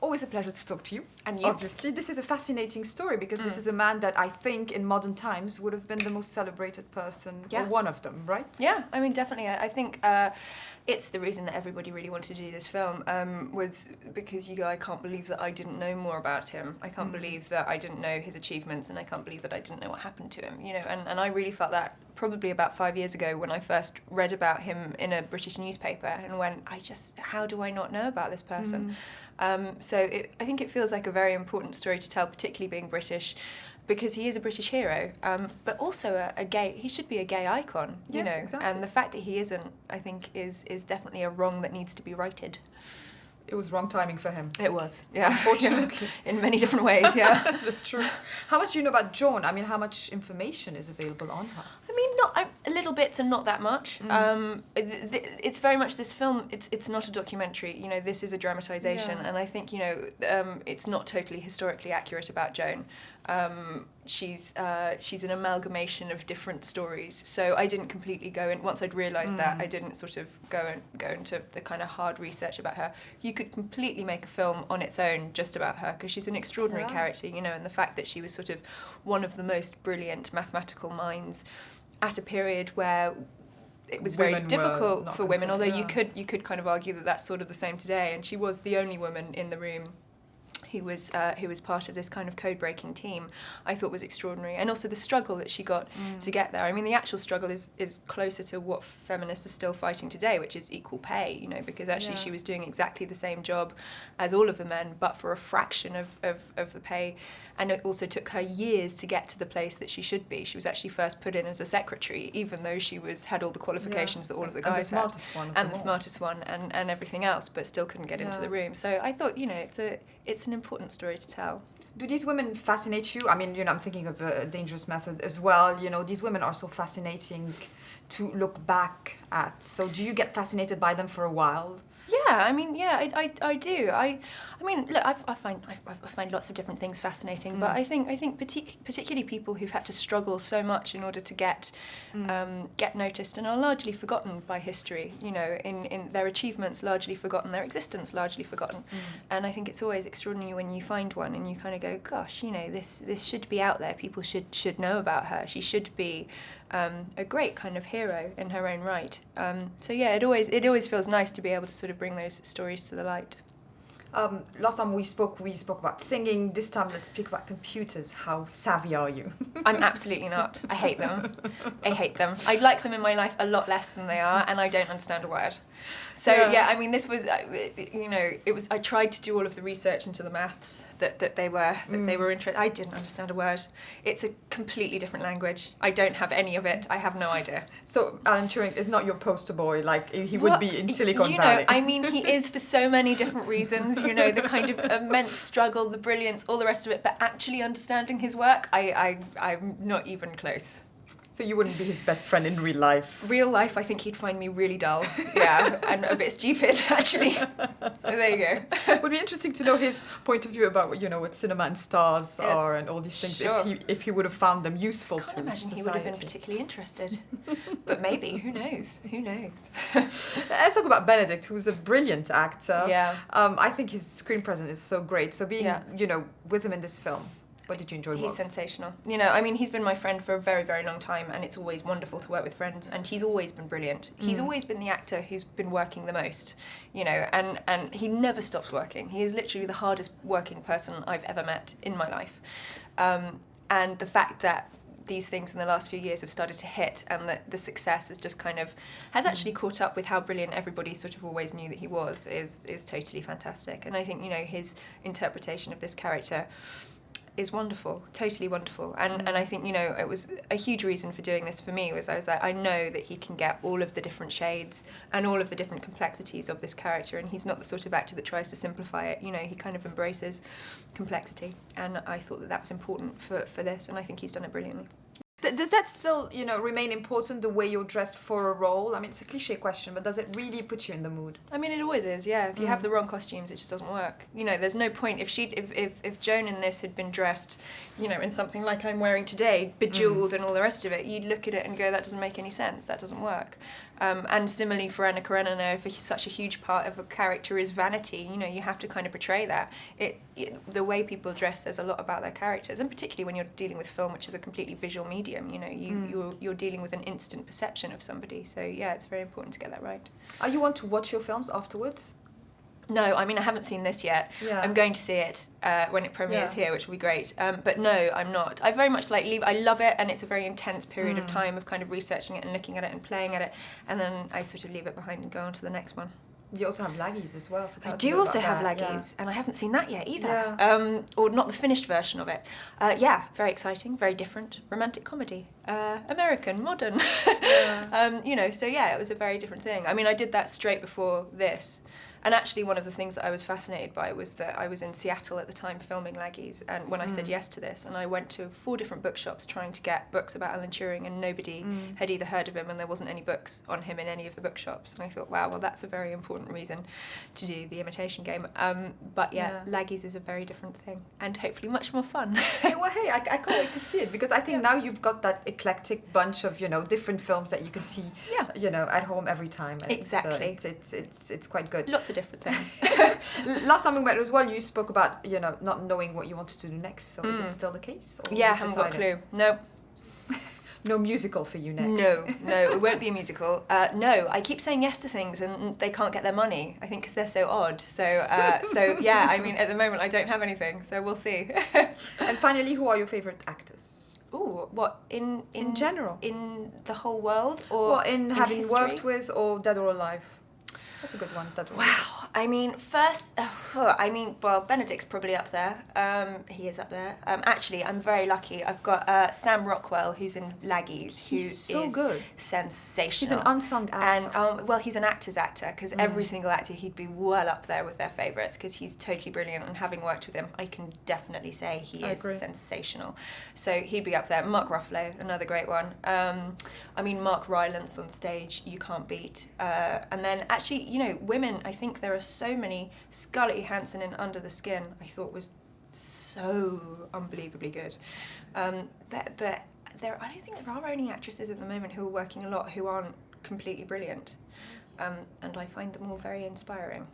always a pleasure to talk to you. And you. Obviously, this is a fascinating story because this is a man that I think in modern times would have been the most celebrated person, or one of them, right? Yeah, I mean, definitely. I think it's the reason that everybody really wanted to do this film, was because I can't believe that I didn't know more about him. I can't believe that I didn't know his achievements, and I can't believe that I didn't know what happened to him, and I really felt that probably about 5 years ago when I first read about him in a British newspaper and went, how do I not know about this person? I think it feels like a very important story to tell, particularly being British, because he is a British hero, but also he should be a gay icon, you know. Exactly. And the fact that he isn't, I think, is definitely a wrong that needs to be righted. It was wrong timing for him. It was, yeah. Unfortunately. In many different ways, yeah. That's true. How much do you know about Joan? I mean, how much information is available on her? I mean, a little bits and not that much. It's very much this film. It's not a documentary. This is a dramatization, and I think it's not totally historically accurate about Joan. She's an amalgamation of different stories. So I didn't completely go in. Once I'd realised that, I didn't sort of go into the kind of hard research about her. You could completely make a film on its own just about her because she's an extraordinary character, and the fact that she was sort of one of the most brilliant mathematical minds at a period where it was very difficult for women, although you could kind of argue that that's sort of the same today, and she was the only woman in the room who was part of this kind of code-breaking team, I thought was extraordinary. And also the struggle that she got to get there. I mean, the actual struggle is closer to what feminists are still fighting today, which is equal pay, because actually she was doing exactly the same job as all of the men, but for a fraction of the pay. And it also took her years to get to the place that she should be. She was actually first put in as a secretary, even though she had all the qualifications that all of the guys had. And the smartest one and everything else, but still couldn't get into the room. So I thought, it's an important story to tell. Do these women fascinate you? I mean, I'm thinking of a Dangerous Method as well. These women are so fascinating to look back at. So do you get fascinated by them for a while? Yeah, I mean, I do. I mean, look, I find lots of different things fascinating, but I think particularly people who've had to struggle so much in order to get noticed and are largely forgotten by history. In their achievements largely forgotten, their existence largely forgotten, and I think it's always extraordinary when you find one and you kind of go, gosh, this should be out there. People should know about her. She should be a great kind of hero in her own right. So yeah, it always feels nice to be able to sort of bring those stories to the light. Last time we spoke about singing. This time let's speak about computers. How savvy are you? I'm absolutely not. I hate them. I'd like them in my life a lot less than they are, and I don't understand a word. So yeah, I mean, this was, it was. I tried to do all of the research into the maths that they were interested. I didn't understand a word. It's a completely different language. I don't have any of it. I have no idea. So Alan Turing is not your poster boy like he would be in Silicon Valley. I mean, he is for so many different reasons. The kind of immense struggle, the brilliance, all the rest of it. But actually understanding his work, I'm not even close. So you wouldn't be his best friend in real life? Real life, I think he'd find me really dull. Yeah, and a bit stupid, actually. So there you go. It would be interesting to know his point of view about, what cinema and stars are and all these things, sure. if he would have found them useful to society. I can't imagine he would have been particularly interested. But maybe, who knows? Let's talk about Benedict, who's a brilliant actor. Yeah. I think his screen presence is so great. So being, with him in this film, what did you enjoy most? He's sensational. I mean, he's been my friend for a very, very long time, and it's always wonderful to work with friends, and he's always been brilliant. He's always been the actor who's been working the most, and he never stops working. He is literally the hardest working person I've ever met in my life. And the fact that these things in the last few years have started to hit, and that the success has actually caught up with how brilliant everybody sort of always knew that he was, is totally fantastic. And I think, his interpretation of this character is wonderful, totally wonderful. And I think, it was a huge reason for doing this for me, was I was like, I know that he can get all of the different shades and all of the different complexities of this character, and he's not the sort of actor that tries to simplify it. He kind of embraces complexity, and I thought that was important for this, and I think he's done it brilliantly. Does that still, remain important, the way you're dressed for a role? I mean, it's a cliche question, but does it really put you in the mood? I mean, it always is, yeah. If you have the wrong costumes, it just doesn't work. There's no point. If Joan in this had been dressed, in something like I'm wearing today, bejeweled and all the rest of it, you'd look at it and go, that doesn't make any sense, that doesn't work. And similarly for Anna Karenina, if such a huge part of a character is vanity, you know, you have to kind of portray that. The way people dress says a lot about their characters, and particularly when you're dealing with film, which is a completely visual medium, you know, you're dealing with an instant perception of somebody. So yeah, it's very important to get that right. Are you want to watch your films afterwards? No, I mean, I haven't seen this yet. Yeah. I'm going to see it when it premieres here, which will be great. But no, I'm not. I very much I love it, and it's a very intense period of time of kind of researching it and looking at it and playing at it, and then I sort of leave it behind and go on to the next one. You also have laggies as well. So I do also have laggies, and I haven't seen that yet either. Or not the finished version of it. Yeah, very exciting, very different, romantic comedy, American, modern. You know, so yeah, it was a very different thing. I mean, I did that straight before this. And actually, one of the things that I was fascinated by was that I was in Seattle at the time filming Laggies, and when I said yes to this, and I went to 4 different bookshops trying to get books about Alan Turing, and nobody had either heard of him, and there wasn't any books on him in any of the bookshops. And I thought, wow, well, that's a very important reason to do the Imitation Game. But yeah, Laggies is a very different thing, and hopefully much more fun. Well, hey, I can't wait to see it, because I think now you've got that eclectic bunch of, you know, different films that you can see, you know, at home every time. And exactly. It's quite good. Lots of different things. Last time we met as well, you spoke about, you know, not knowing what you wanted to do next. So is it still the case? Or Yeah, I haven't got a clue. No. No musical for you next? No, it won't be a musical. No, I keep saying yes to things and they can't get their money, I think, because they're so odd. So yeah, I mean, at the moment I don't have anything, so we'll see. And finally, who are your favourite actors? Ooh, what, in general? In the whole world? Or well, in having history? worked with, or dead or alive? That's a good one. Wow. I mean, first, well, Benedict's probably up there. He is up there. Actually, I'm very lucky. I've got Sam Rockwell, who's in Laggies, He's so good. Sensational. He's an unsung actor. And well, he's an actor's actor, because every single actor, he'd be well up there with their favourites, because he's totally brilliant. And having worked with him, I can definitely say he is sensational. So he'd be up there. Mark Ruffalo, another great one. I mean, Mark Rylance on stage, you can't beat. And then actually, you know, women, I think there are so many. Scarlett Johansson in Under the Skin, I thought was so unbelievably good. But I don't think there are any actresses at the moment who are working a lot who aren't completely brilliant. And I find them all very inspiring.